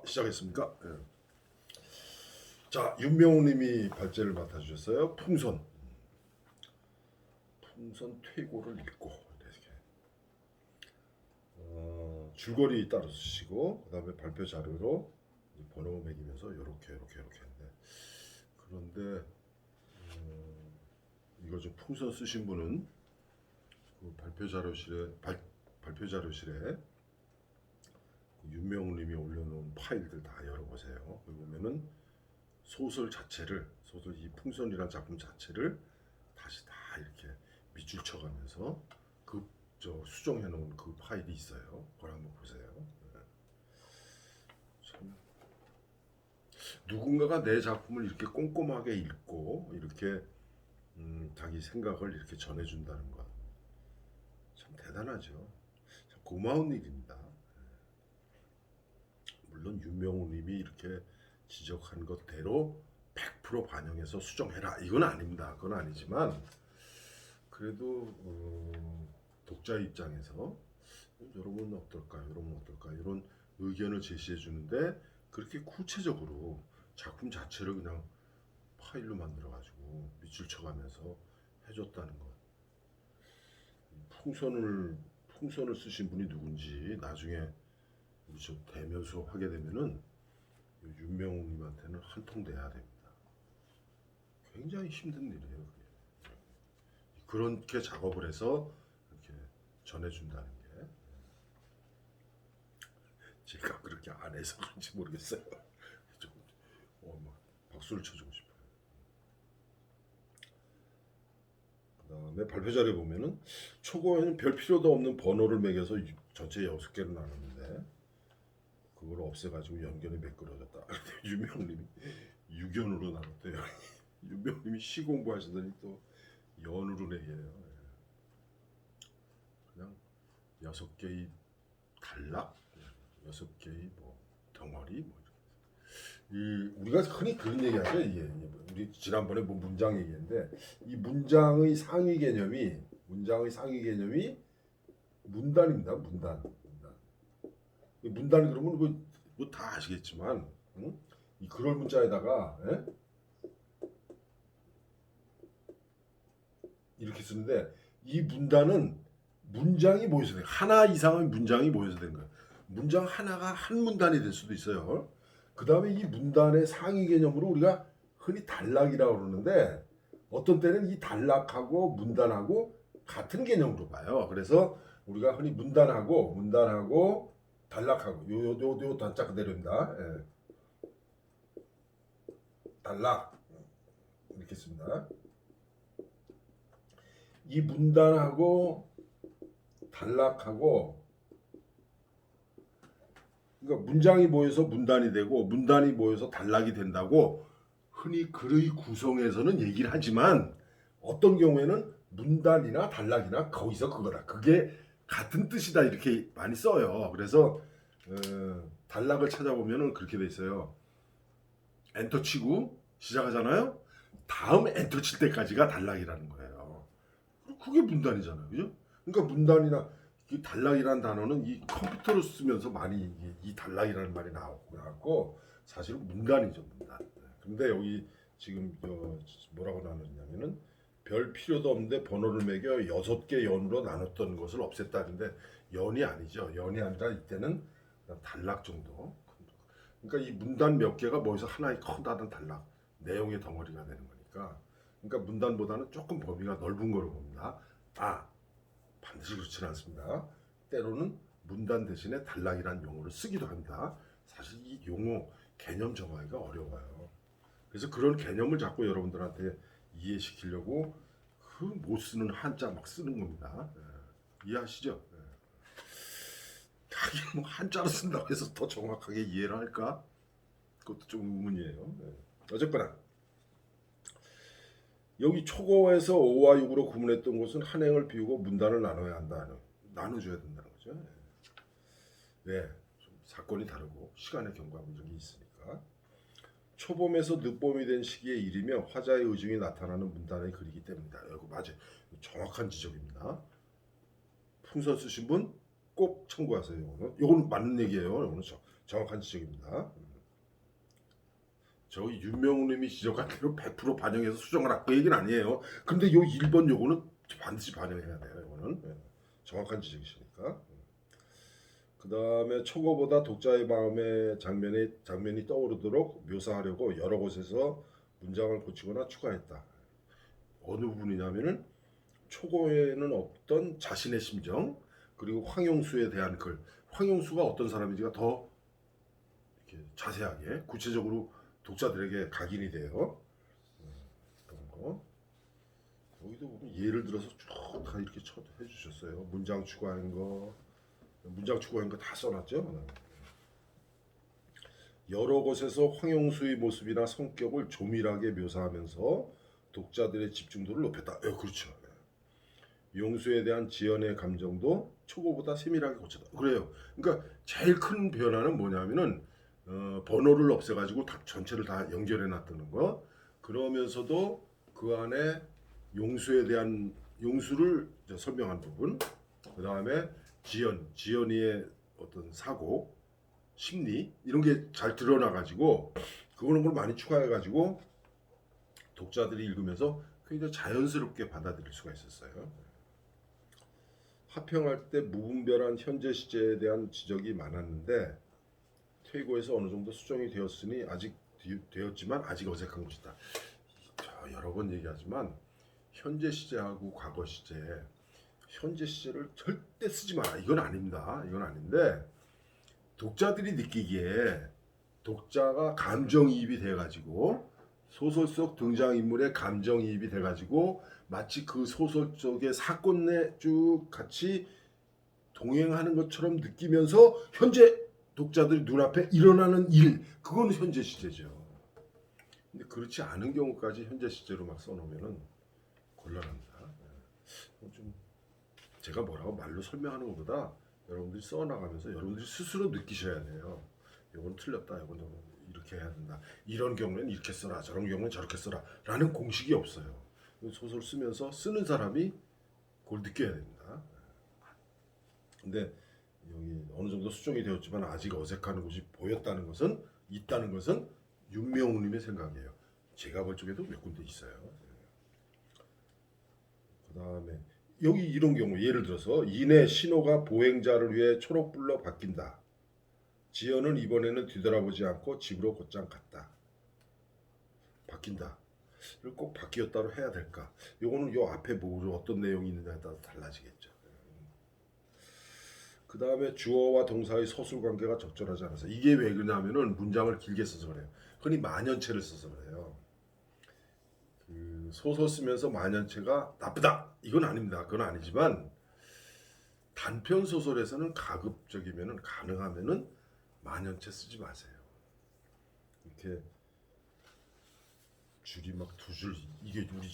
시작했습니까? 예. 자, 윤명우님이 발제를 맡아주셨어요. 풍선 퇴고를 읽고 이렇게 줄거리 따로 쓰시고 그다음에 발표 자료로 번호 매기면서 요렇게 했는데 그런데 이거 좀 풍선 쓰신 분은 그 발표 자료실에 윤명우님이 올려놓은 파일들 다 열어보세요. 여기 보면은 소설 이 풍선이라는 작품 자체를 다시 다 이렇게 밑줄 쳐가면서 수정해 놓은 그 파일이 있어요. 그걸 한번 보세요. 참 누군가가 내 작품을 이렇게 꼼꼼하게 읽고 이렇게 자기 생각을 이렇게 전해준다는 것 참 대단하죠. 참 고마운 일입니다. 물론 윤명우님이 이렇게 지적한 것대로 100% 반영해서 수정해라 이건 아닙니다. 그건 아니지만 그래도 독자 입장에서 여러분 어떨까요? 이런 의견을 제시해 주는데 그렇게 구체적으로 작품 자체를 그냥 파일로 만들어 가지고 밑줄 쳐가면서 해줬다는 것. 풍선을 쓰신 분이 누군지 나중에 우리 좀 대면 수업하게 되면은 윤명우님한테는 한 통 내야 됩니다. 굉장히 힘든 일이에요. 그게. 그렇게 작업을 해서 이렇게 전해준다는 게 제가 그렇게 안 해서 그런지 모르겠어요. 좀, 막 박수를 쳐주고 싶어요. 그다음에 발표 자료에 보면은 초고에는 별 필요도 없는 번호를 매겨서 전체 6개를 나눴는데 그걸 없애가지고 연결이 매끄러졌다. 유명님이 유견으로 나눴대요. 유명님이 시 공부하시더니 또 연으로 내게요. 그냥 6개의 단락, 6개의 뭐 덩어리 뭐 이렇게. 우리가 흔히 그런 얘기하죠. 이게 우리 지난번에 뭐 문장 얘기했는데 이 문장의 상위 개념이 문단입니다. 문단 그러면 뭐 다 아시겠지만 이 그럴 문자에다가 이렇게 쓰는데 이 문단은 문장이 모여서 된 하나 이상의 문장이 모여서 된 거예요. 문장 하나가 한 문단이 될 수도 있어요. 그 다음에 이 문단의 상위 개념으로 우리가 흔히 단락이라고 그러는데 어떤 때는 이 단락하고 문단하고 같은 개념으로 봐요. 그래서 우리가 흔히 문단하고 단락하고 요 단자 그대로입니다. 예. 단락 이렇게 씁니다. 이 문단하고 단락하고 그러니까 문장이 모여서 문단이 되고 문단이 모여서 단락이 된다고 흔히 글의 구성에서는 얘기를 하지만 어떤 경우에는 문단이나 단락이나 거기서 그거다. 그게 같은 뜻이다 이렇게 많이 써요. 그래서 단락을 찾아보면은 그렇게 돼 있어요. 엔터 치고 시작하잖아요. 다음 엔터 칠 때까지가 단락이라는 거예요. 그게 문단이잖아요. 그죠? 그러니까 문단이나 이 단락이라는 단어는 이 컴퓨터로 쓰면서 많이 이 단락이라는 말이 나왔고 사실은 문단이죠. 문단. 근데 여기 지금 뭐라고 나눴냐면은 별 필요도 없는데 번호를 매겨 6개 연으로 나눴던 것을 없앴다는데 연이 아니죠. 연이 아니라 이때는 단락 정도. 그러니까 이 문단 몇 개가 모여서 하나의 커다란 단락 내용의 덩어리가 되는 거니까. 그러니까 문단보다는 조금 범위가 넓은 거로 봅니다. 반드시 그렇지는 않습니다. 때로는 문단 대신에 단락이라는 용어를 쓰기도 합니다. 사실 이 용어 개념 정하기가 어려워요. 그래서 그런 개념을 자꾸 여러분들한테 이해시키려고 그 못 쓰는 한자 막 쓰는 겁니다. 이해하시죠? 하긴 뭐 한자로 쓴다고 해서 더 정확하게 이해를 할까? 그것도 좀 의문이에요. 어쨌거나 여기 초고에서 5와 6으로 구분했던 것은 한 행을 비우고 문단을 나눠야 한다. 나눠줘야 된다는 거죠. 왜? 좀 사건이 다르고 시간의 경과분 적이 있으니까. 초봄에서 늦봄이 된 시기에 이르며 화자의 의중이 나타나는 문단의 글이기 때문이다. 이거 맞아요. 정확한 지적입니다. 풍선 쓰신 분 꼭 참고하세요. 요거는 맞는 얘기예요. 요거는 정확한 지적입니다. 저 윤명우님이 지적한 대로 100% 반영해서 수정하라 그 얘기는 아니에요. 근데 요 1번 요거는 반드시 반영해야 돼요. 요거는 정확한 지적이시니까. 그 다음에 초고보다 독자의 마음의 장면이 떠오르도록 묘사하려고 여러 곳에서 문장을 고치거나 추가했다. 어느 부분이냐면은 초고에는 없던 자신의 심정 그리고 황용수에 대한 글. 황용수가 어떤 사람인지가 더 이렇게 자세하게 구체적으로 독자들에게 각인이 돼요. 그런 거. 여기도 보면 예를 들어서 쭉 다 이렇게 해주셨어요. 문장 추가한 거 다 써놨죠. 여러 곳에서 황용수의 모습이나 성격을 조밀하게 묘사하면서 독자들의 집중도를 높였다. 그렇죠. 용수에 대한 지연의 감정도 초고보다 세밀하게 고쳤다. 그래요. 그러니까 제일 큰 변화는 뭐냐면은 번호를 없애가지고 전체를 다 연결해놨다는 거. 그러면서도 그 안에 용수를 설명한 부분. 그 다음에 지연이의 어떤 사고, 심리 이런 게 잘 드러나가지고 그런 걸 많이 추가해가지고 독자들이 읽으면서 굉장히 자연스럽게 받아들일 수가 있었어요. 합평할 때 무분별한 현재 시제에 대한 지적이 많았는데 퇴고에서 어느 정도 수정이 되었지만 아직 어색한 것이다. 여러 번 얘기하지만 현재 시제하고 과거 시제, 현재 시제를 절대 쓰지 마라. 이건 아닙니다. 이건 아닌데 독자들이 느끼기에 독자가 감정이입이 돼가지고 소설 속 등장인물의 감정이입이 돼가지고 마치 그 소설 속의 사건 내 쭉 같이 동행하는 것처럼 느끼면서 현재 독자들이 눈앞에 일어나는 일 그건 현재 시제죠. 근데 그렇지 않은 경우까지 현재 시제로 막 써놓으면은 곤란합니다. 좀 제가 뭐라고 말로 설명하는 것보다 여러분들이 써나가면서 여러분들이 스스로 느끼셔야 돼요. 이건 틀렸다. 이건 이렇게 해야 된다. 이런 경우에는 이렇게 써라. 저런 경우는 저렇게 써라. 라는 공식이 없어요. 소설 쓰면서 쓰는 사람이 그걸 느껴야 됩니다. 근데 여기 어느 정도 수정이 되었지만 아직 어색한 곳이 있다는 것은 윤명우님의 생각이에요. 제가 볼 적에도 몇 군데 있어요. 그 다음에 여기 이런 경우 예를 들어서 이내 신호가 보행자를 위해 초록불로 바뀐다. 지연은 이번에는 뒤돌아보지 않고 집으로 곧장 갔다. 바뀐다. 꼭 바뀌었다로 해야 될까? 요거는 요 앞에 뭐 어떤 내용이 있느냐에 따라 달라지겠죠. 그 다음에 주어와 동사의 서술 관계가 적절하지 않아서 이게 왜 그러냐면은 문장을 길게 써서 그래요. 흔히 만연체를 써서 그래요. 소설 쓰면서 만연체가 나쁘다 이건 아닙니다. 그건 아니지만 단편 소설에서는 가급적이면은 가능하면은 만연체 쓰지 마세요. 이렇게 줄이 막 두 줄 이게 우리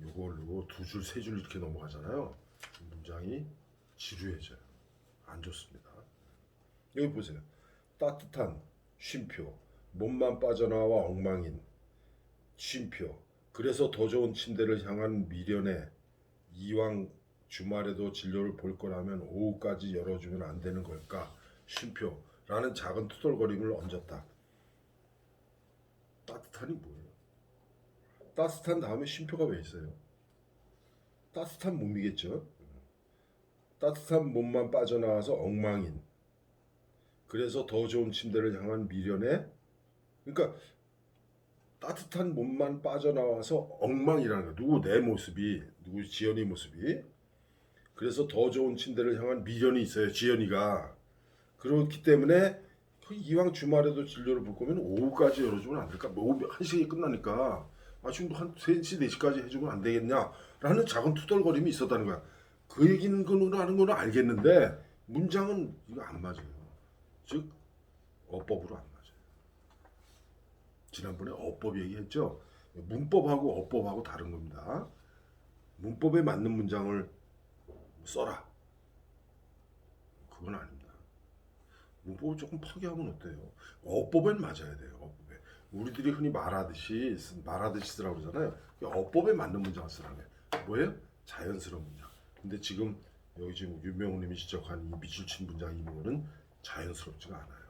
요걸로 두 줄 세 줄 이렇게 넘어가잖아요. 문장이 지루해져요. 안 좋습니다. 여기 보세요. 따뜻한 쉼표 몸만 빠져나와 엉망인 쉼표 그래서 더 좋은 침대를 향한 미련에 이왕 주말에도 진료를 볼 거라면 오후까지 열어주면 안 되는 걸까 쉼표라는 작은 투덜거림을 얹었다. 따뜻한이 뭐예요? 따뜻한 다음에 쉼표가 왜 있어요? 따뜻한 몸이겠죠. 따뜻한 몸만 빠져나와서 엉망인 그래서 더 좋은 침대를 향한 미련에 그러니까 따뜻한 몸만 빠져나와서 엉망이라는 거. 내 모습이 누구 지연이 모습이 그래서 더 좋은 침대를 향한 미련이 있어요. 지연이가 그렇기 때문에 이왕 주말에도 진료를 볼 거면 오후까지 열어주면 안 될까? 뭐 1시에 끝나니까 지금도 한 3시 4시까지 해주면 안 되겠냐라는 작은 투덜거림이 있었다는 거야. 그 얘기는 하는 거는 알겠는데 문장은 이거 안 맞아요. 즉 어법으로 안 맞아요. 지난번에 어법 얘기했죠. 문법하고 어법하고 다른 겁니다. 문법에 맞는 문장을 써라. 그건 아닙니다. 문법을 조금 파괴하면 어때요? 어법엔 맞아야 돼요. 어법에. 우리들이 흔히 말하듯이 쓰라고 그러잖아요. 어법에 맞는 문장을 쓰라는 거예요. 뭐예요? 자연스러운 문장. 근데 지금 여기 지금 윤명호님이 지적한 이 밑줄 친 문장 이 부분은 자연스럽지가 않아요.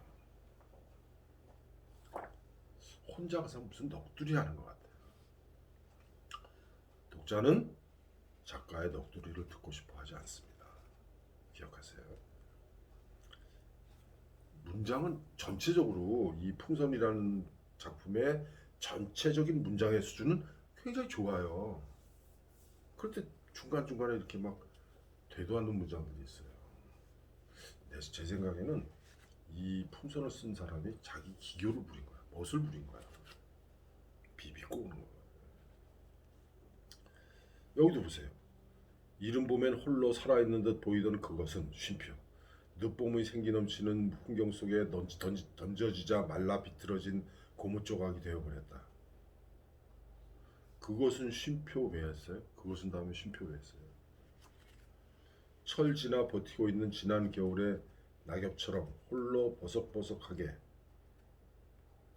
혼자 가서 무슨 넋두리 하는 것 같아요. 독자는 작가의 넋두리를 듣고 싶어 하지 않습니다. 기억하세요. 문장은 전체적으로 이 풍선이라는 작품의 전체적인 문장의 수준은 굉장히 좋아요. 그런데 중간중간에 이렇게 막 되도 않는 문장들이 있어요. 제 생각에는 이 풍선을 쓴 사람이 자기 기교를 부린 거야. 멋을 부린 거야. 비비고 오는 거야. 여기도 보세요. 이른 봄엔 홀로 살아있는 듯 보이던 그것은 쉼표. 늦봄의 생기 넘치는 풍경 속에 던져지자 말라 비틀어진 고무 조각이 되어버렸다. 그것은 쉼표 왜 했어요? 그것은 다음에 쉼표 왜 했어요? 철 지나 버티고 있는 지난 겨울의 낙엽처럼 홀로 버석버석하게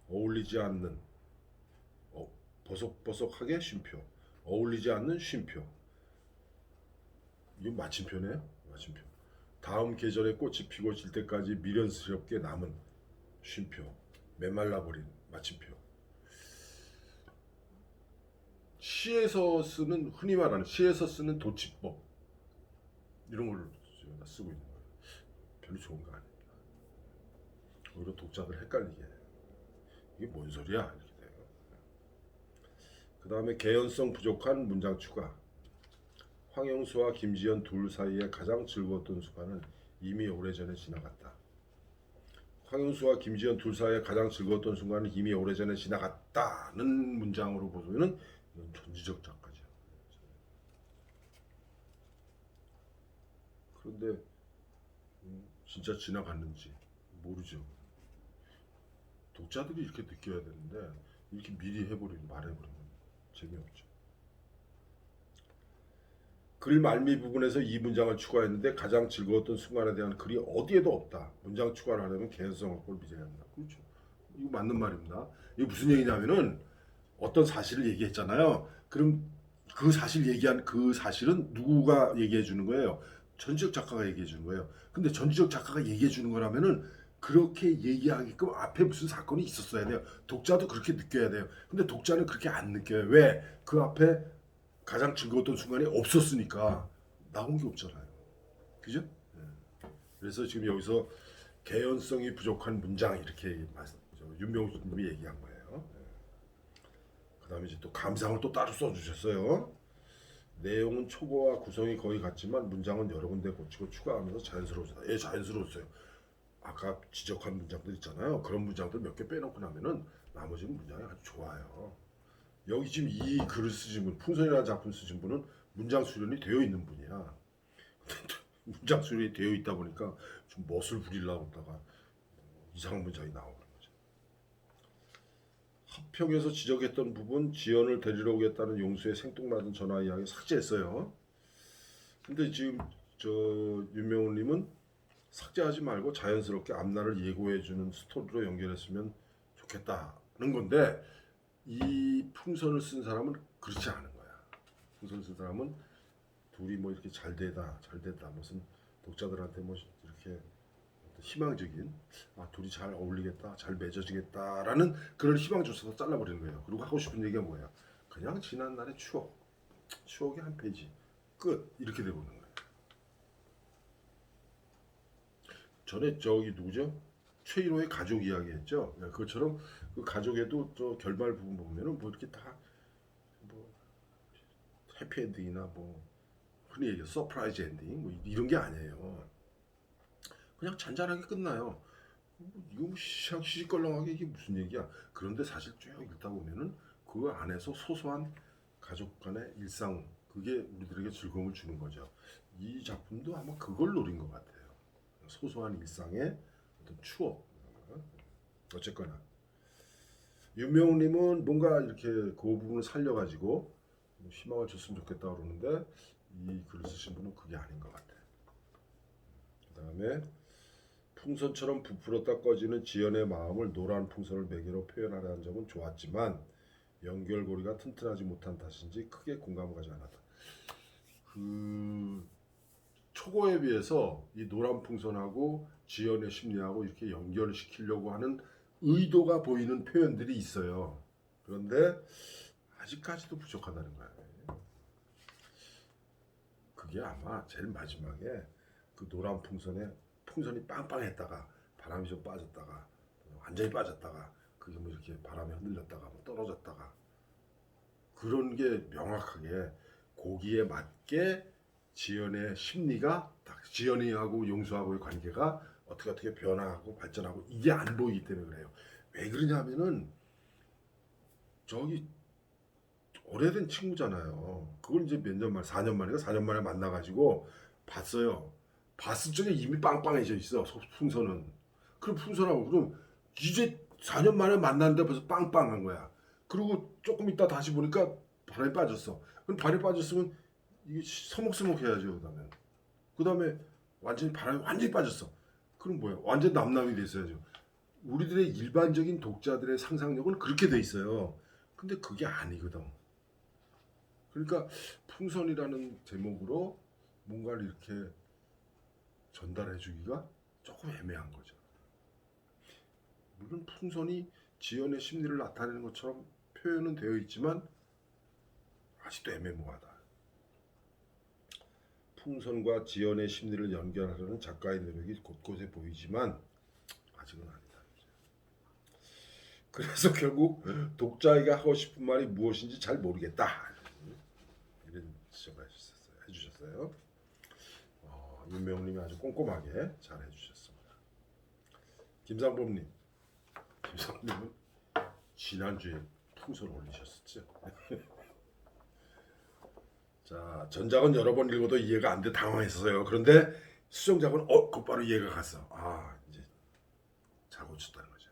어울리지 않는 버석버석하게 쉼표, 어울리지 않는 쉼표. 이거 마침표네요. 마침표. 다음 계절에 꽃이 피고 질 때까지 미련스럽게 남은 쉼표, 메말라버린 마침표. 시에서 쓰는 흔히 말하는 시에서 쓰는 도치법 이런 걸 쓰고 있는 거예요. 별로 좋은 거 아닙니다. 오히려 독자들 헷갈리게 해요. 이게 뭔 소리야 이렇게 돼요. 그 다음에 개연성 부족한 문장 추가. 황영수와 김지연 둘 사이에 가장 즐거웠던 순간은 이미 오래전에 지나갔다. 황영수와 김지연 둘 사이에 가장 즐거웠던 순간은 이미 오래전에 지나갔다는 문장으로 보면은 이건 전지적 작가죠. 그런데 진짜 지나갔는지 모르죠. 독자들이 이렇게 느껴야 되는데 이렇게 미리 말해버리면 재미없죠. 글 말미 부분에서 이 문장을 추가했는데 가장 즐거웠던 순간에 대한 글이 어디에도 없다. 문장 추가를 하려면 개연성을 꼴비져야 한다. 그렇죠. 이거 맞는 말입니다. 이게 무슨 얘기냐면은 어떤 사실을 얘기했잖아요. 그럼 그 사실 얘기한 그 사실은 누구가 얘기해 주는 거예요? 전지적 작가가 얘기해 주는 거예요. 근데 전지적 작가가 얘기해 주는 거라면은 그렇게 얘기하게끔 앞에 무슨 사건이 있었어야 돼요. 독자도 그렇게 느껴야 돼요. 근데 독자는 그렇게 안 느껴요. 왜? 그 앞에 가장 즐거웠던 순간이 없었으니까 나온 게 없잖아요. 그죠? 그래서 지금 여기서 개연성이 부족한 문장 이렇게 윤명수님이 얘기한 거예요. 그 다음에 이제 또 감상을 또 따로 써주셨어요. 내용은 초고와 구성이 거의 같지만 문장은 여러 군데 고치고 추가하면서 자연스러웠어요. 예, 자연스러웠어요. 아까 지적한 문장들 있잖아요. 그런 문장들 몇 개 빼놓고 나면은 나머지는 문장이 아주 좋아요. 여기 지금 이 글을 쓰신 분, 풍선이라는 작품 쓰신 분은 문장 수련이 되어 있는 분이야. 문장 수련이 되어 있다 보니까 좀 멋을 부리려고 하다가 이상한 문장이 나오는 거죠. 합평에서 지적했던 부분, 지연을 데리러 오겠다는 용수의 생뚱맞은 전화 이야기 삭제했어요. 근데 지금 저 윤명훈님은 삭제하지 말고 자연스럽게 앞날을 예고해주는 스토리로 연결했으면 좋겠다는 건데 이 풍선을 쓴 사람은 그렇지 않은 거야. 풍선을 쓴 사람은 둘이 뭐 이렇게 잘 되다 무슨 독자들한테 뭐 이렇게 희망적인 둘이 잘 어울리겠다 잘 맺어지겠다라는 그런 희망 조서서 잘라버리는 거예요. 그리고 하고 싶은 얘기가 뭐야? 그냥 지난날의 추억의 한 페이지 끝 이렇게 되고 있는 거예요. 전에 저기 누구죠? 최일호의 가족 이야기 했죠. 그것처럼 그 가족에도 저 결말 부분 보면은 뭐 이렇게 다 뭐 해피엔딩이나 뭐 흔히 얘기해 서프라이즈 엔딩 뭐 이런 게 아니에요. 그냥 잔잔하게 끝나요. 이거 뭐 시시껄렁하게 이게 무슨 얘기야? 그런데 사실 쭉 읽다 보면은 그 안에서 소소한 가족 간의 일상 그게 우리들에게 즐거움을 주는 거죠. 이 작품도 아마 그걸 노린 것 같아요. 소소한 일상의 어떤 추억. 어쨌거나 윤명훈님은 뭔가 이렇게 그 부분을 살려가지고 희망을 줬으면 좋겠다 그러는데 이 글을 쓰신 분은 그게 아닌 것 같아요. 그 다음에 풍선처럼 부풀었다 꺼지는 지연의 마음을 노란 풍선을 매개로 표현하려는 점은 좋았지만 연결고리가 튼튼하지 못한 탓인지 크게 공감을 가지 않았다. 그 초고에 비해서 이 노란 풍선하고 지연의 심리하고 이렇게 연결시키려고 하는 의도가 보이는 표현들이 있어요. 그런데 아직까지도 부족하다는 거예요. 그게 아마 제일 마지막에 그 노란 풍선에 풍선이 빵빵했다가 바람이 좀 빠졌다가 완전히 빠졌다가 그게 뭐 이렇게 바람에 흔들렸다가 뭐 떨어졌다가 그런 게 명확하게 거기에 맞게 지연의 심리가 딱 지연이하고 용수하고의 관계가 어떻게 변화하고 발전하고 이게 안 보이기 때문에 그래요. 왜 그러냐면은 저기 오래된 친구잖아요. 그걸 이제 몇 년 만에 4년 만인가 4년 만에 만나가지고 봤어요. 봤을 적에 이미 빵빵해져 있어 풍선은. 그럼 풍선하고 그럼 이제 4년 만에 만났는데 벌써 빵빵한 거야. 그리고 조금 있다 다시 보니까 바람이 빠졌어. 그럼 바람이 빠졌으면 이게 서먹서먹해야죠. 그다음에 완전히 바람이 완전히 빠졌어. 그럼 뭐야? 완전 남남이 됐어야죠. 우리들의 일반적인 독자들의 상상력은 그렇게 돼 있어요. 근데 그게 아니거든. 그러니까 풍선이라는 제목으로 뭔가를 이렇게 전달해 주기가 조금 애매한 거죠. 물론 풍선이 지연의 심리를 나타내는 것처럼 표현은 되어 있지만 아직도 애매모호하다. 풍선과 지연의 심리를 연결하려는 작가의 노력이 곳곳에 보이지만 아직은 아니다. 그래서 결국 독자에게 하고 싶은 말이 무엇인지 잘 모르겠다. 이런 지적을 해주셨어요. 윤명님이 아주 꼼꼼하게 잘 해주셨습니다. 김상범님은 지난주에 풍선 올리셨었죠. 자, 전작은 여러 번 읽어도 이해가 안 돼 당황했어요. 그런데 수정작은 곧바로 이해가 갔어. 이제 잘 고쳤다는 거죠.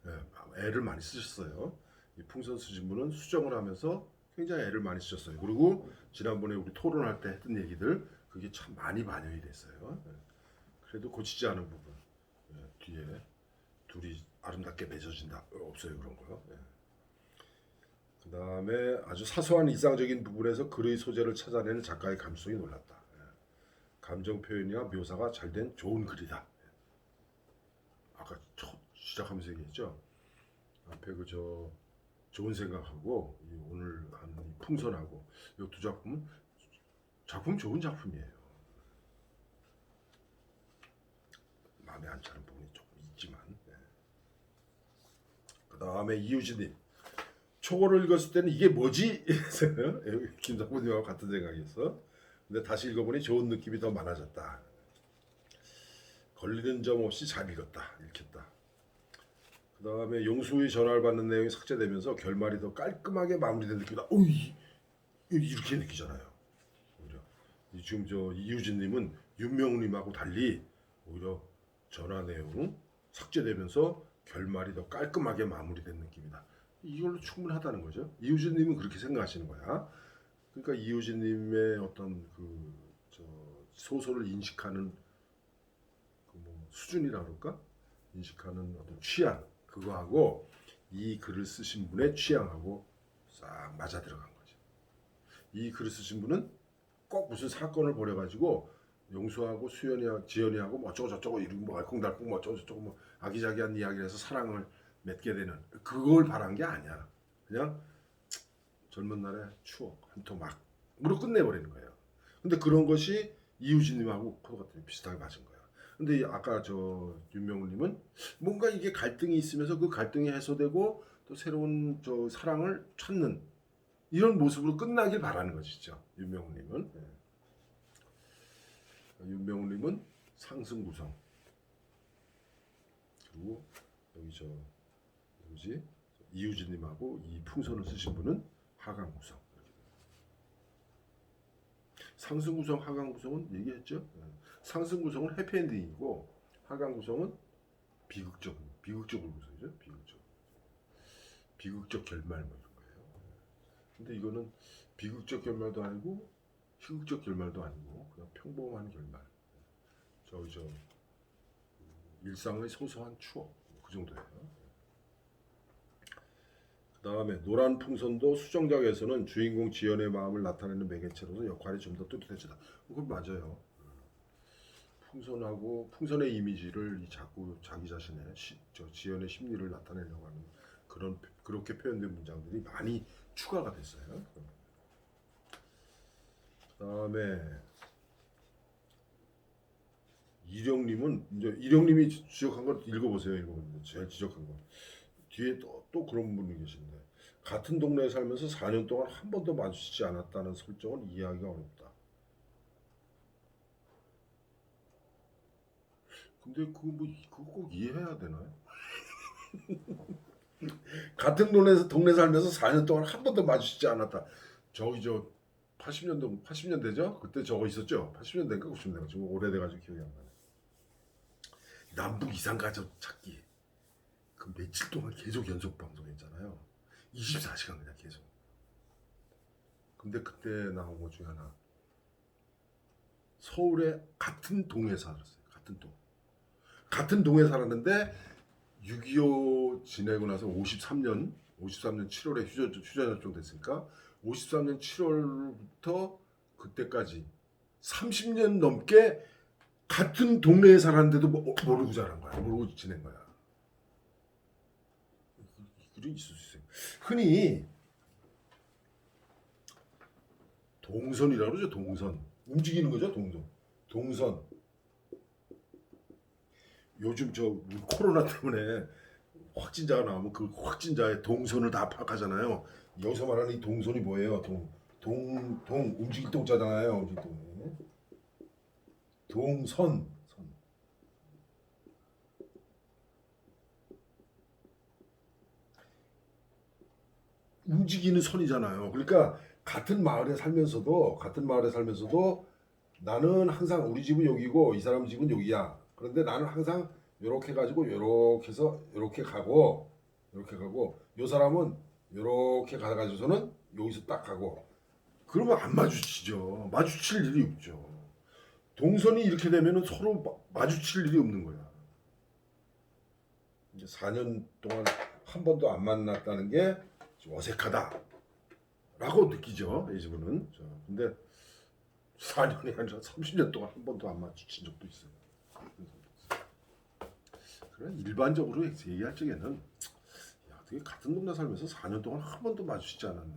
네, 애를 많이 쓰셨어요. 이 풍선 수집문은 수정을 하면서 굉장히 애를 많이 쓰셨어요. 그리고 지난번에 우리 토론할 때 했던 얘기들 그게 참 많이 반영이 됐어요. 그래도 고치지 않은 부분 뒤에 둘이 아름답게 맺어진다 없어요 그런 거요. 그 다음에 아주 사소한 일상적인 부분에서 글의 소재를 찾아내는 작가의 감수성이 놀랍다. 감정 표현이나 묘사가 잘된 좋은 글이다. 아까 첫 시작하면서 얘기했죠. 앞에 그저 좋은 생각하고 오늘 한 풍선하고 이 두 작품은 작품 좋은 작품이에요. 마음에 안 차는 부분이 조금 있지만. 그 다음에 이유진님 초고를 읽었을 때는 이게 뭐지? 김상훈님하고 같은 생각이었어. 근데 다시 읽어보니 좋은 느낌이 더 많아졌다. 걸리는 점 없이 잘 읽었다. 읽혔다. 그 다음에 용수의 전화를 받는 내용이 삭제되면서 결말이 더 깔끔하게 마무리된 느낌이다. 이렇게 느끼잖아요. 오히려 지금 저 이유진님은 윤명님하고 달리 오히려 전화 내용 삭제되면서 결말이 더 깔끔하게 마무리된 느낌이다. 이걸로 충분하다는 거죠. 이유진님은 그렇게 생각하시는 거야. 그러니까 이유진님의 어떤 저 소설을 인식하는 뭐 수준이라 그럴까? 인식하는 어떤 취향 그거하고 이 글을 쓰신 분의 취향하고 싹 맞아 들어간 거죠. 이 글을 쓰신 분은 꼭 무슨 사건을 벌여가지고 용수하고 수연이하고 지연이하고 뭐 어쩌고 저쩌고 이런 뭐 알콩달콩 뭐 어쩌고 저쩌고 뭐 아기자기한 이야기를 해서 사랑을 맺게 되는 그걸 바란 게 아니야. 그냥 젊은 날의 추억 한 토막으로 끝내버리는 거예요. 근데 그런 것이 이유진님하고 코드가 비슷하게 맞은 거야. 근데 아까 저 윤명훈님은 뭔가 이게 갈등이 있으면서 그 갈등이 해소되고 또 새로운 저 사랑을 찾는 이런 모습으로 끝나길 바라는 것이죠. 윤명훈님은. 윤명훈님은 상승구성 그리고 여기 저 누구지 이유진님하고 이 풍선을 쓰신 분은 하강구성. 상승구성, 하강구성은 얘기했죠. 상승구성은 해피엔딩이고 하강구성은 비극적으로 구성이죠. 비극적 결말 뭐 이런 거예요. 근데 이거는 비극적 결말도 아니고 희극적 결말도 아니고 그냥 평범한 결말. 저 일상의 소소한 추억 그 정도예요. 그 다음에 노란 풍선도 수정작에서는 주인공 지연의 마음을 나타내는 매개체로서 역할이 좀 더 뚜렷해지다. 그건 맞아요. 풍선하고 풍선의 이미지를 자꾸 자기 자신의 지연의 심리를 나타내려고 하는 그렇게 표현된 문장들이 많이 추가가 됐어요. 그다음에 이령님이 지적한 걸 읽어보세요. 제가 지적한 거 뒤에 또 그런 분이 계신데 같은 동네에 살면서 4년 동안 한 번도 마주치지 않았다는 설정은 이해하기가 어렵다. 근데 그거 꼭 이해해야 되나요? 같은 동네 살면서 4년 동안 한 번도 마주치지 않았다. 저기 80년대죠? 그때 저거 있었죠? 80년대인가 90년대인가 지금 오래돼가지고 기억이 안 나네. 남북 이산가족 찾기. 그 며칠 동안 계속 연속 방송했잖아요. 24시간 그냥 계속. 근데 그때 나온 것 중에 하나. 서울에 같은 동에 살았어요. 같은 동에 살았는데 6.25 지내고 나서 53년 7월에 휴전 결정됐으니까 53년 7월부터 그때까지 30년 넘게 같은 동네에 살았는데도 모르고 자란 거야. 모르고 지낸 거야. 그게 있을 수 있어요. 흔히 동선이라고 그러죠. 동선. 움직이는 거죠. 동선. 요즘 우리 코로나 때문에 확진자가 나오면 그 확진자의 동선을 다 파악하잖아요. 여기서 말하는 이 동선이 뭐예요? 움직일 동자잖아요. 움직일 동. 동선. 움직이는 선이잖아요. 그러니까 같은 마을에 살면서도 나는 항상 우리 집은 여기고 이 사람 집은 여기야. 그런데 나는 항상 이렇게 가지고 이렇게 해서 이렇게 가고 요 사람은 이렇게 가가지고서는 여기서 딱 가고 그러면 안 마주치죠. 마주칠 일이 없죠. 동선이 이렇게 되면은 서로 마주칠 일이 없는 거야. 이제 4년 동안 한 번도 안 만났다는 게 어색하다라고 느끼죠. 이 집은. 근데 4년이 아니라 30년 동안 한 번도 안 마주친 적도 있어요. 그래 일반적으로 얘기할 적에는 어떻게 같은 동네 살면서 4년 동안 한 번도 마주치지 않았나.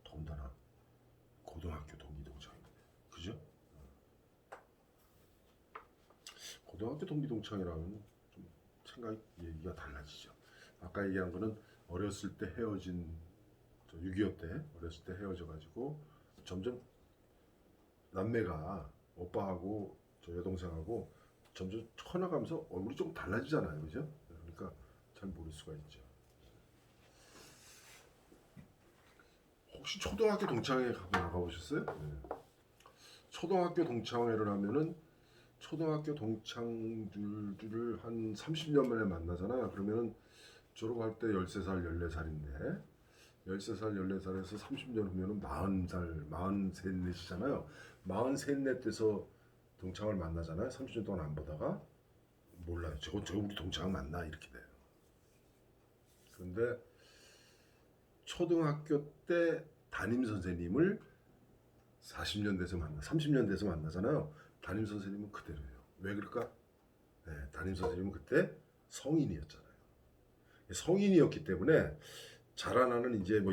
더군다나 고등학교 동기 동창인데, 그죠? 고등학교 동기 동창이라면 좀 얘기가 달라지죠. 아까 얘기한 거는 어렸을 때 헤어진 6.25 때 어렸을 때 헤어져가지고 점점 남매가 오빠하고 저 여동생하고 점점 커나가면서 얼굴이 좀 달라지잖아요, 그죠? 그러니까 잘 모를 수가 있죠. 혹시 초등학교 동창회 가보셨어요? 네. 초등학교 동창회를 하면은 초등학교 동창들을 한 30년 만에 만나잖아요. 그러면은 졸업할 때 13살, 14살인데 13살, 14살에서 30년 후면은 40살, 43, 4이잖아요. 43, 4 돼서 동창을 만나잖아요. 30년 동안 안 보다가 몰라요. 저 우리 동창 맞나 이렇게 돼요. 그런데 초등학교 때 담임 선생님을 40년 돼서 30년 돼서 만나잖아요. 담임 선생님은 그대로예요. 왜 그럴까? 네, 담임 선생님은 그때 성인이었잖아요. 성인이었기 때문에 자라나는 이제 뭐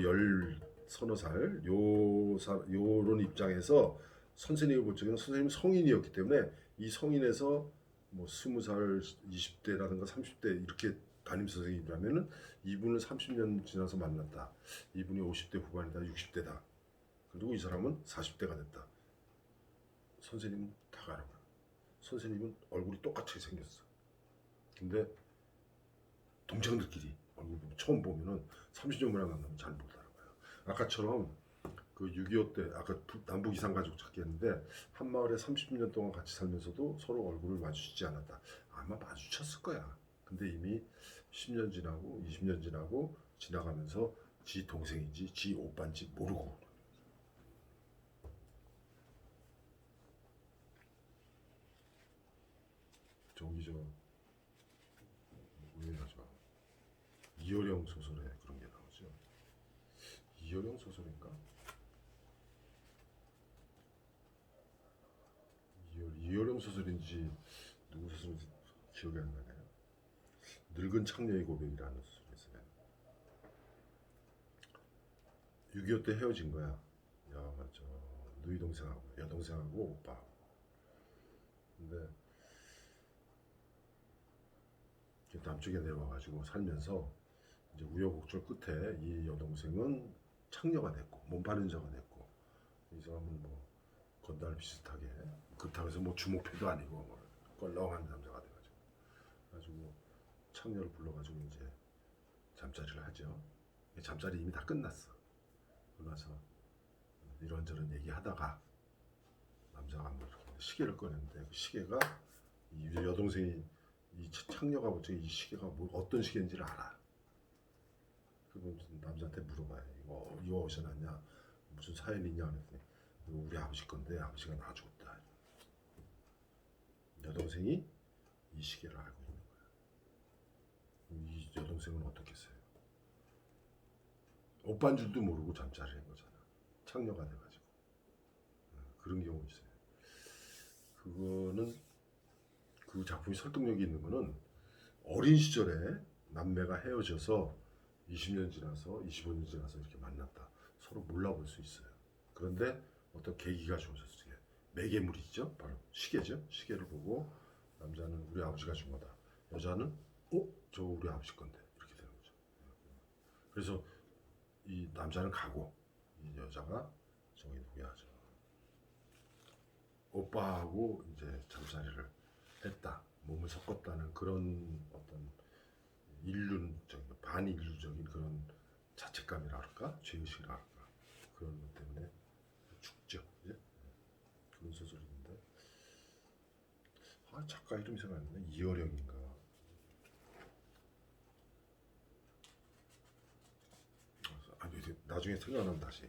서너 살 요런 입장에서 선생님을 볼 적에는 선생님은 성인이었기 때문에 이 성인에서 뭐 20살, 20대라든가 30대 이렇게 담임 선생님이라면은 이분은 30년 지나서 만났다. 이분이 50대 후반이다, 60대다. 그리고 이 사람은 40대가 됐다. 선생님은 다 알아봐요. 선생님은 얼굴이 똑같이 생겼어. 근데 동창들끼리 얼굴 처음 보면은 30년 만에 만나면 잘 못 알아봐요. 아까처럼 그 6.25 때 아까 남북 이산 가족 찾기 했는데 한 마을에 30년 동안 같이 살면서도 서로 얼굴을 마주치지 않았다. 아마 마주쳤을 거야. 근데 이미 10년 지나고 20년 지나고 지나가면서 지 동생인지 지 오빠인지 모르고 저기 우연하죠. 이효령 소설에 그런 게 나오죠. 이효령 소설인가? 이효령 소설인지 누구 소설인지 기억이 안 나네요. 늙은 창녀의 고백이라는 소설이 있어요. 6.25 때 헤어진 거야. 저 누이 동생하고 여동생하고 오빠. 근데 남쪽에 내려와가지고 살면서 이제 우여곡절 끝에 이 여동생은 창녀가 됐고 몸파른자가 됐고 이 사람은 뭐 건달 비슷하게 그렇다고 해서 뭐 주목패도 아니고 뭐 껄렁한 남자가 돼가지고 창녀를 불러가지고 이제 잠자리를 하죠. 잠자리 이미 다 끝났어. 그러나서 이런저런 얘기하다가 남자가 뭐 이렇게 시계를 꺼냈는데 그 시계가 이 여동생이 이 창녀가 볼 때 이 시계가 뭐 어떤 시계인지를 알아. 그러면 남자한테 물어봐요. 이거 어디서 났냐? 무슨 사연이 있냐? 그랬더니 이거 우리 아버지 건데 아버지가 놔줬다. 여동생이 이 시계를 알고 있는 거야. 이 여동생은 어떻겠어요? 오빠인 줄도 모르고 잠자리를 한 거잖아. 창녀가 돼가지고 그런 경우 있어요. 그거는 그 작품이 설득력이 있는 거는 어린 시절에 남매가 헤어져서 20년 지나서 25년 지나서 이렇게 만났다. 서로 몰라볼 수 있어요. 그런데 어떤 계기가 주어졌어요. 매개물이죠. 바로 시계죠. 시계를 보고 남자는 우리 아버지가 준 거다. 여자는 저 우리 아버지 건데 이렇게 되는 거죠. 그래서 이 남자는 가고 이 여자가 저기 누구야 저 오빠하고 이제 잠자리를 했다. 몸을 섞었다는 그런 어떤 인륜적인 반인류적인 그런 자책감이랄까 죄의식이랄까 그런 것 때문에 죽죠. 이제 그런 소설인데 작가 이름이 생각 안 나네. 이어령인가. 나중에 생각나면 다시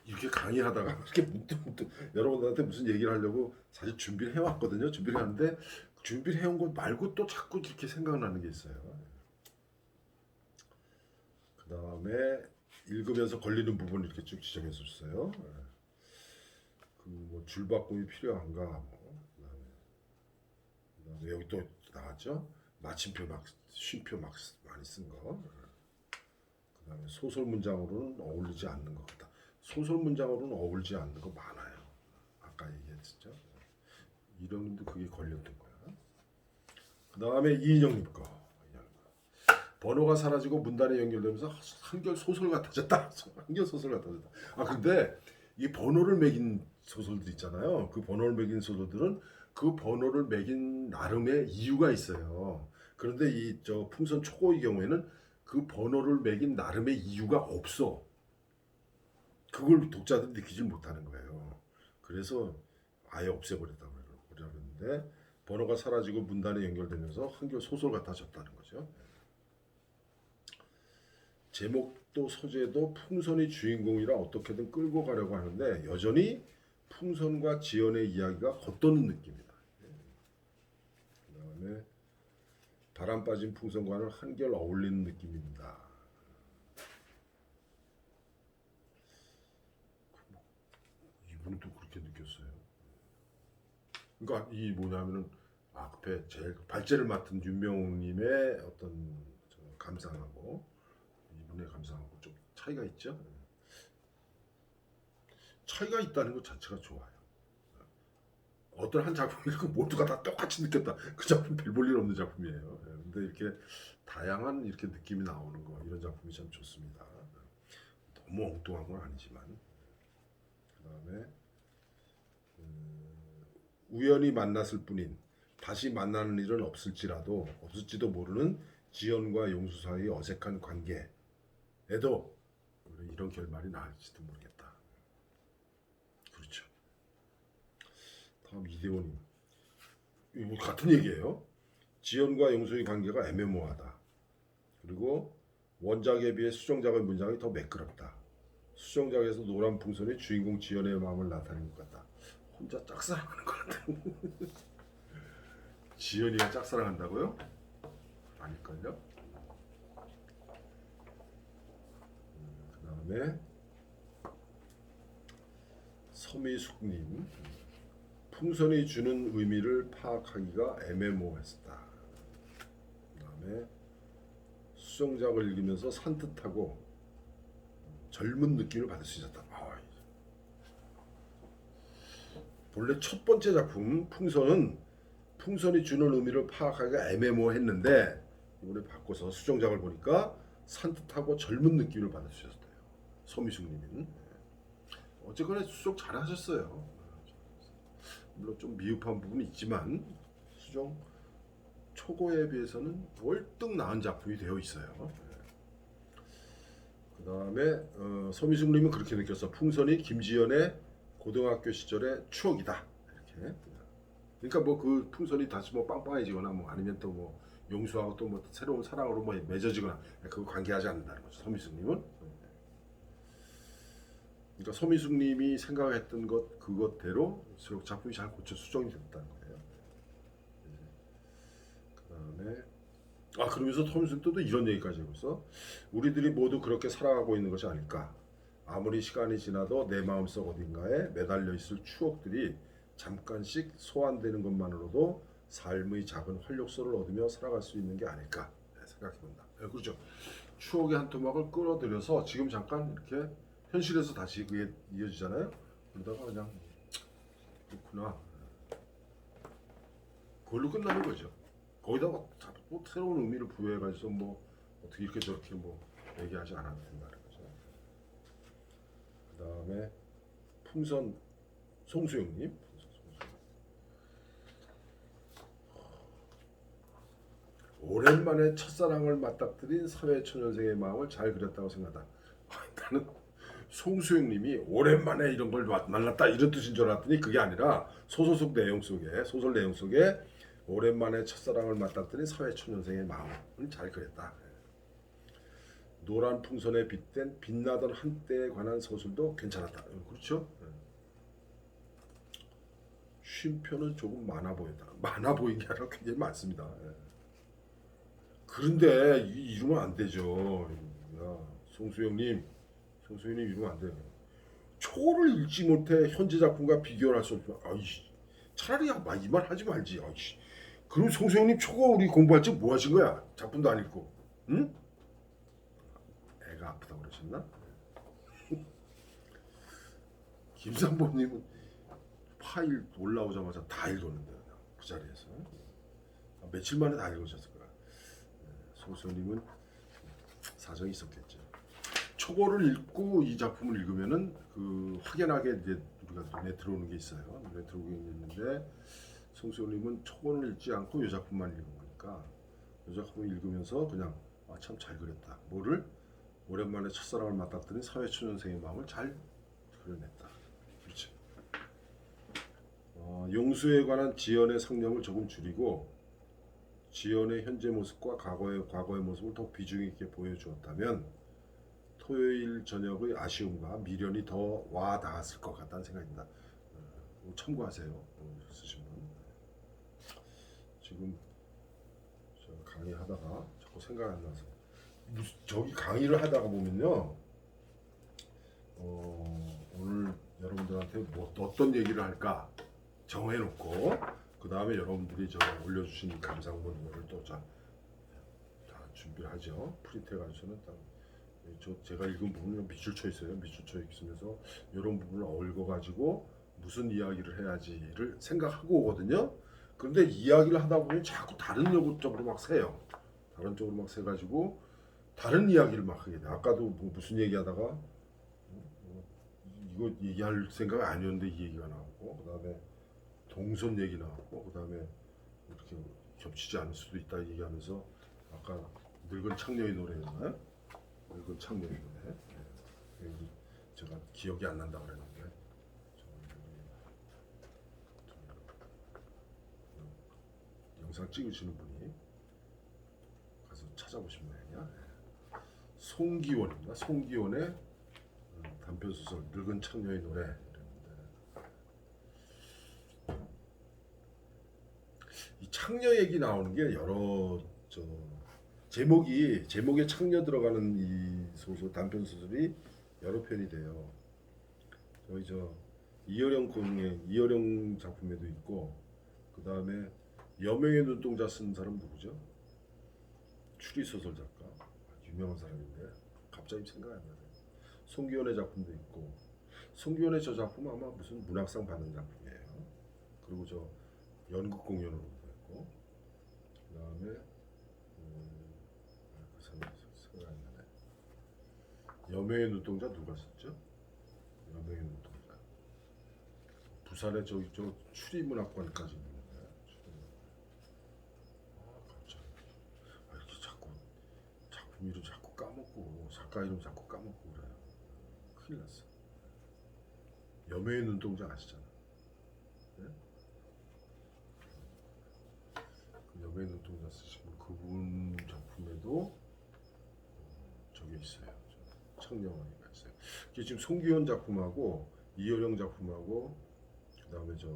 이렇게 강의하다가 이렇게 문득 여러분들한테 무슨 얘기를 하려고 사실 준비를 해왔거든요. 준비를 하는데 준비를 해온 것 말고 또 자꾸 이렇게 생각나는 게 있어요. 그 다음에 읽으면서 걸리는 부분 이렇게 쭉 지정해 줬어요. 그뭐 줄바꿈이 필요한가 뭐 그다음에 여기 또 나왔죠. 마침표 막 쉼표 막 많이 쓴 거. 그다음에 소설 문장으로는 어울리지 않는 것 같다. 소설 문장으로는 어울리지 않는 거 많아요. 아까 얘기했죠. 이령님도 그게 걸렸던 거야. 그 다음에 이인영님 거. 번호가 사라지고 문단에 연결되면서 한결 소설 같아졌다. 한결 소설 같아졌다. 근데 이 번호를 매긴 소설들 있잖아요. 그 번호를 매긴 소설들은 그 번호를 매긴 나름의 이유가 있어요. 그런데 이 저 풍선 초고의 경우에는 그 번호를 매긴 나름의 이유가 없어. 그걸 독자들이 느끼질 못하는 거예요. 그래서 아예 없애버렸다고 그러는데 번호가 사라지고 문단에 연결되면서 한결 소설 같아졌다는 거죠. 제목도 소재도 풍선이 주인공이라 어떻게든 끌고 가려고 하는데 여전히 풍선과 지연의 이야기가 겉도는 느낌이다. 그 다음에 바람 빠진 풍선과는 한결 어울리는 느낌입니다. 이분도 그렇게 느꼈어요. 그러니까 이 뭐냐면은 앞에 제일 발제를 맡은 윤명웅님의 어떤 감상하고 이분의 감상하고 좀 차이가 있죠. 차이가 있다는 것 자체가 좋아요. 어떤 한 작품을 읽고 모두가 다 똑같이 느꼈다. 그 작품 별 볼 일 없는 작품이에요. 근데 이렇게 다양한 이렇게 느낌이 나오는 거 이런 작품이 참 좋습니다. 너무 엉뚱한 건 아니지만 그다음에 우연히 만났을 뿐인 다시 만나는 일은 없을지도 모르는 지연과 용수 사이의 어색한 관계에도 이런 결말이 나을지도 모르겠다. 그렇죠. 다음 이대호님 같은 얘기예요. 지연과 용수의 관계가 애매모호하다. 그리고 원작에 비해 수정작의 문장이 더 매끄럽다. 수정작에서 노란 풍선이 주인공 지연의 마음을 나타낸 것 같다. 혼자 짝사랑하는 것 같아. 지연이가 짝사랑한다고요? 아닐걸요? 그 다음에 서미숙님 풍선이 주는 의미를 파악하기가 애매모호했다. 그다음에 수정작을 읽으면서 산뜻하고 젊은 느낌을 받을 수 있었다. 본래 첫 번째 작품 풍선이 주는 의미를 파악하기가 애매모호했는데 이번에 바꿔서 수정작을 보니까 산뜻하고 젊은 느낌을 받을 수 있었대요. 서미숙님은 어쨌거나 수정 잘하셨어요. 물론 좀 미흡한 부분이 있지만 수정 초고에 비해서는 월등 나은 작품이 되어 있어요. 그 다음에 서미숙님은 그렇게 느꼈어. 풍선이 김지연의 고등학교 시절의 추억이다. 이렇게. 그러니까 뭐 그 풍선이 다시 뭐 빵빵해지거나 뭐 아니면 또 뭐 용수하고 또 뭐 새로운 사랑으로 뭐 맺어지거나 그거 관계하지 않는다는 거죠. 서미숙님은. 그러니까 서미숙님이 생각했던 것 그것대로 작품이 잘 고쳐 수정이 됐다는 거예요. 그다음에 그러면서 서미숙님 또 이런 얘기까지 하고 있어. 우리들이 모두 그렇게 살아가고 있는 것이 아닐까. 아무리 시간이 지나도 내 마음속 어딘가에 매달려 있을 추억들이 잠깐씩 소환되는 것만으로도 삶의 작은 활력소를 얻으며 살아갈 수 있는 게 아닐까 생각해본다. 그렇죠. 추억의 한 토막을 끌어들여서 지금 잠깐 이렇게 현실에서 다시 그게 이어지잖아요. 그러다가 그냥 그렇구나. 그걸로 끝나는 거죠. 거기다가 뭐 새로운 의미를 부여해가지고 뭐 어떻게 이렇게 저렇게 뭐 얘기하지 않아도 된다는 거죠. 그 다음에 풍선 송수영님. 오랜만에 첫사랑을 맞닥뜨린 사회초년생의 마음을 잘 그렸다고 생각한다. 나는 송수영님이 오랜만에 이런 걸 만났다 이런 뜻인 줄 알았더니 그게 아니라 소설 내용 속에 오랜만에 첫사랑을 맞닥뜨린 사회초년생의 마음을 잘 그렸다. 노란 풍선에 빗댄 빛나던 한때에 관한 서술도 괜찮았다. 그렇죠? 쉼표는 조금 많아 보인다. 많아 보인 게 아니라 굉장히 많습니다. 그런데 이러면 안 되죠. 야, 송수영님 이러면 안 돼요. 초를 읽지 못해 현재 작품과 비교를 할 수 없어. 차라리 이 말 하지 말지. 그럼 송수영님 초고 우리 공부할 때 뭐 하신 거야? 작품도 안 읽고, 응? 애가 아프다고 그러셨나? 김상범님은 파일 올라오자마자 다 읽었는데 그 자리에서 며칠 만에 다 읽으셨을 거야. 송수영님은 사정이 있었겠죠. 초고를 읽고 이 작품을 읽으면은 그 확연하게 이제 우리가 눈에 들어오는 게 있어요. 눈에 들어오는 게 있는데 송수영님은 초고를 읽지 않고 이 작품만 읽은 거니까 이 작품을 읽으면서 그냥 참 잘 그렸다. 뭐를 오랜만에 첫사랑을 맞닥뜨린 사회초년생의 마음을 잘 그려냈다. 그렇지. 용수에 관한 지연의 상념을 조금 줄이고 지연의 현재 모습과 과거의 모습을 더 비중 있게 보여주었다면 토요일 저녁의 아쉬움과 미련이 더 와 닿았을 것 같다는 생각입니다. 참고하세요. 쓰신 분. 지금 저 강의하다가 자꾸 생각이 안 나서 저기 강의를 하다가 보면요. 오늘 여러분들한테 어떤 얘기를 할까 정해놓고 그 다음에 여러분들이 저 올려주신 감상문을 또 다 준비하죠. 프린트해가지고는 제가 읽은 부분은 밑줄 쳐 있어요. 밑줄 쳐 있으면서 이런 부분을 얽어가지고 무슨 이야기를 해야지를 생각하고 오거든요. 그런데 이야기를 하다 보면 자꾸 다른 쪽으로 막 새요. 다른 쪽으로 막 새가지고 다른 이야기를 막 하게 돼. 아까도 무슨 얘기하다가 이거 얘기할 생각이 아니었는데 이 얘기가 나오고 그 다음에 동선 얘기 나왔고 그 다음에 이렇게 겹치지 않을 수도 있다 얘기하면서 아까 늙은 창녀의 노래였나요? 늙은 창녀의 노래. 제가 기억이 안 난다 그랬는데 영상 찍으시는 분이 가서 찾아보시면 되냐? 송기원입니다. 송기원의 단편소설 늙은 창녀의 노래. 이 창녀 얘기 나오는 게 여러 제목에 창녀 들어가는 이 소설 단편 소설이 여러 편이 돼요. 저희 이어령 작품에도 있고, 그 다음에 여명의 눈동자 쓴 사람 누구죠? 추리 소설 작가, 유명한 사람인데 갑자기 생각이 안 나요. 송기현의 작품도 있고, 송기현의 저 작품은 아마 무슨 문학상 받은 작품이에요. 그리고 저 연극 공연으로 됐고, 그 다음에 그 사람 생각이 안 나네. 여명의 눈동자 누가 썼죠? 여명의 눈동자. 부산의 저 추리문학관까지 있는데. 갑자기 이렇게 자꾸 작품 이름 자꾸 까먹고 작가 이름 자꾸 까먹고 그래요. 큰일 났어. 여명의 눈동자 아시잖아. 네? 그 여명의 눈동자 쓰신 분, 그분 작품에도 저게 있어요. 청량하기가 있어요. 이게 지금 송기현 작품하고 이효령 작품하고 그 다음에 저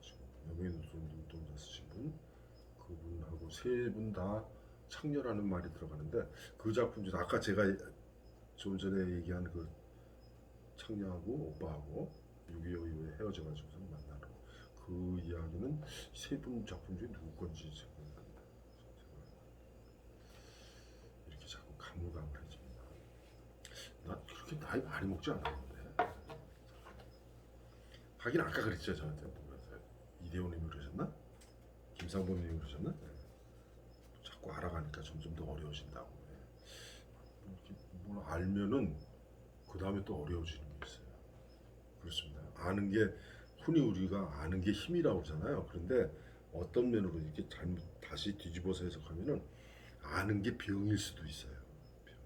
지금 여명의 눈동자 쓰신 분, 그분하고 세 분 다 창녀라는 말이 들어가는데, 그 작품 중 아까 제가 좀 전에 얘기한 그 창녀하고 오빠하고 6.25 이후에 헤어져가지고서 만나는 그 이야기는 세 분 작품 중에 누구 건지 생각이 안 나요. 이렇게 자꾸 가물가물해집니다. 나 그렇게 나이 많이 먹지 않았는데. 하긴 아까 그랬죠, 저한테 보면서. 이대호님이 그러셨나? 김상범님이 그러셨나? 네. 자꾸 알아가니까 점점 더 어려워진다고. 이렇게 뭘 알면은 그 다음에 또 어려워지는 게 있어요. 그렇습니다. 아는 게, 흔히 우리가 아는 게 힘이라고 그러잖아요. 그런데 어떤 면으로 이렇게 잘못 다시 뒤집어서 해석하면은 아는 게 병일 수도 있어요. 병.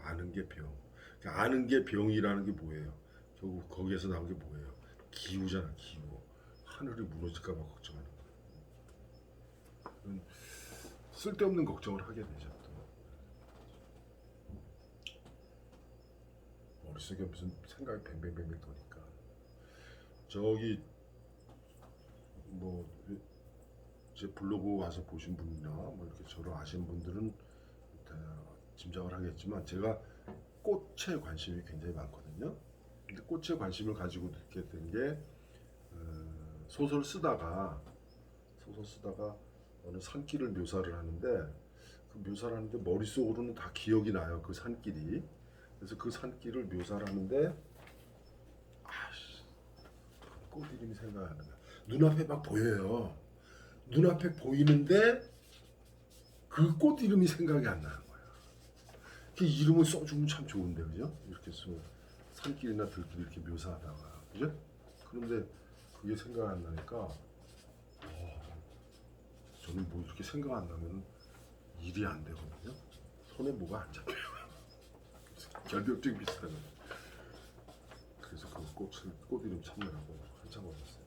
아는 게 병. 그러니까 아는 게 병이라는 게 뭐예요? 결국 거기에서 나온 게 뭐예요? 기우잖아, 기우. 하늘이 무너질까 봐 걱정하는 거예요. 쓸데없는 걱정을 하게 되죠. 머릿속에 무슨 생각이 뱅뱅뱅뱅 도니까. 저기 뭐 제 블로그 와서 보신 분이나 뭐 이렇게 저를 아시는 분들은 다 짐작을 하겠지만, 제가 꽃에 관심이 굉장히 많거든요. 근데 꽃에 관심을 가지고 듣게 된 게 소설 쓰다가 어느 산길을 묘사를 하는데, 그 묘사를 하는데 머릿속으로는 다 기억이 나요, 그 산길이. 그래서 그 산길을 묘사를 하는데 꽃 이름이 생각이 안 나요. 눈앞에 막 보여요. 눈앞에 보이는데 그 꽃 이름이 생각이 안 나는 거야. 그 이름을 써주면 참 좋은데, 그죠? 이렇게 쓰면 산길이나 들길 이렇게 묘사하다가, 그죠? 그런데 그게 생각 안 나니까 저는 뭐 이렇게 생각 안 나면 일이 안 되거든요. 손에 뭐가 안 잡혀요. 결벽증 비슷한 거. 그래서 그 꽃 이름 찾느라고 한참 걸렸어요.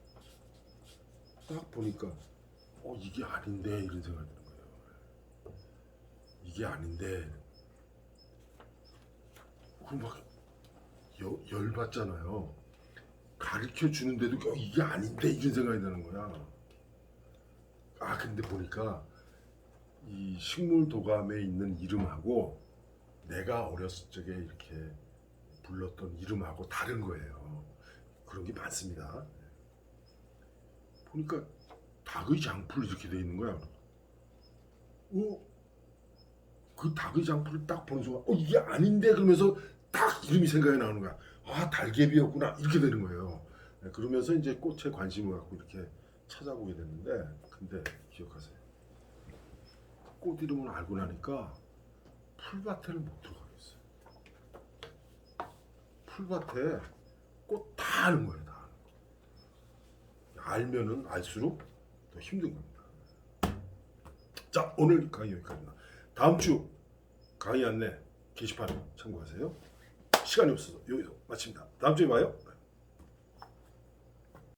딱 보니까 이게 아닌데 이런 생각이 드는 거예요. 이게 아닌데. 그럼 막 열받잖아요. 가르쳐 주는데도 이게 아닌데 이런 생각이 드는 거야. 근데 보니까 이 식물 도감에 있는 이름하고 내가 어렸을 적에 이렇게 불렀던 이름하고 다른 거예요. 그런 게 많습니다. 보니까 닭의 장풀 이렇게 돼 있는 거야. 그 닭의 장풀을 딱 보는 순간 이게 아닌데 그러면서 딱 이름이 생각이 나는 거야. 달개비였구나 이렇게 되는 거예요. 그러면서 이제 꽃에 관심을 갖고 이렇게 찾아보게 됐는데, 근데 기억하세요. 꽃 이름을 알고 나니까 풀밭에를 못 들어가겠어요. 풀밭에 꽃 다 아는 거예요, 다 아는 거. 알면은 알수록 더 힘든 겁니다. 자, 오늘 강의 여기까지입니다. 다음 주 강의 안내 게시판 참고하세요. 시간이 없어서 여기서 마칩니다. 다음 주에 봐요.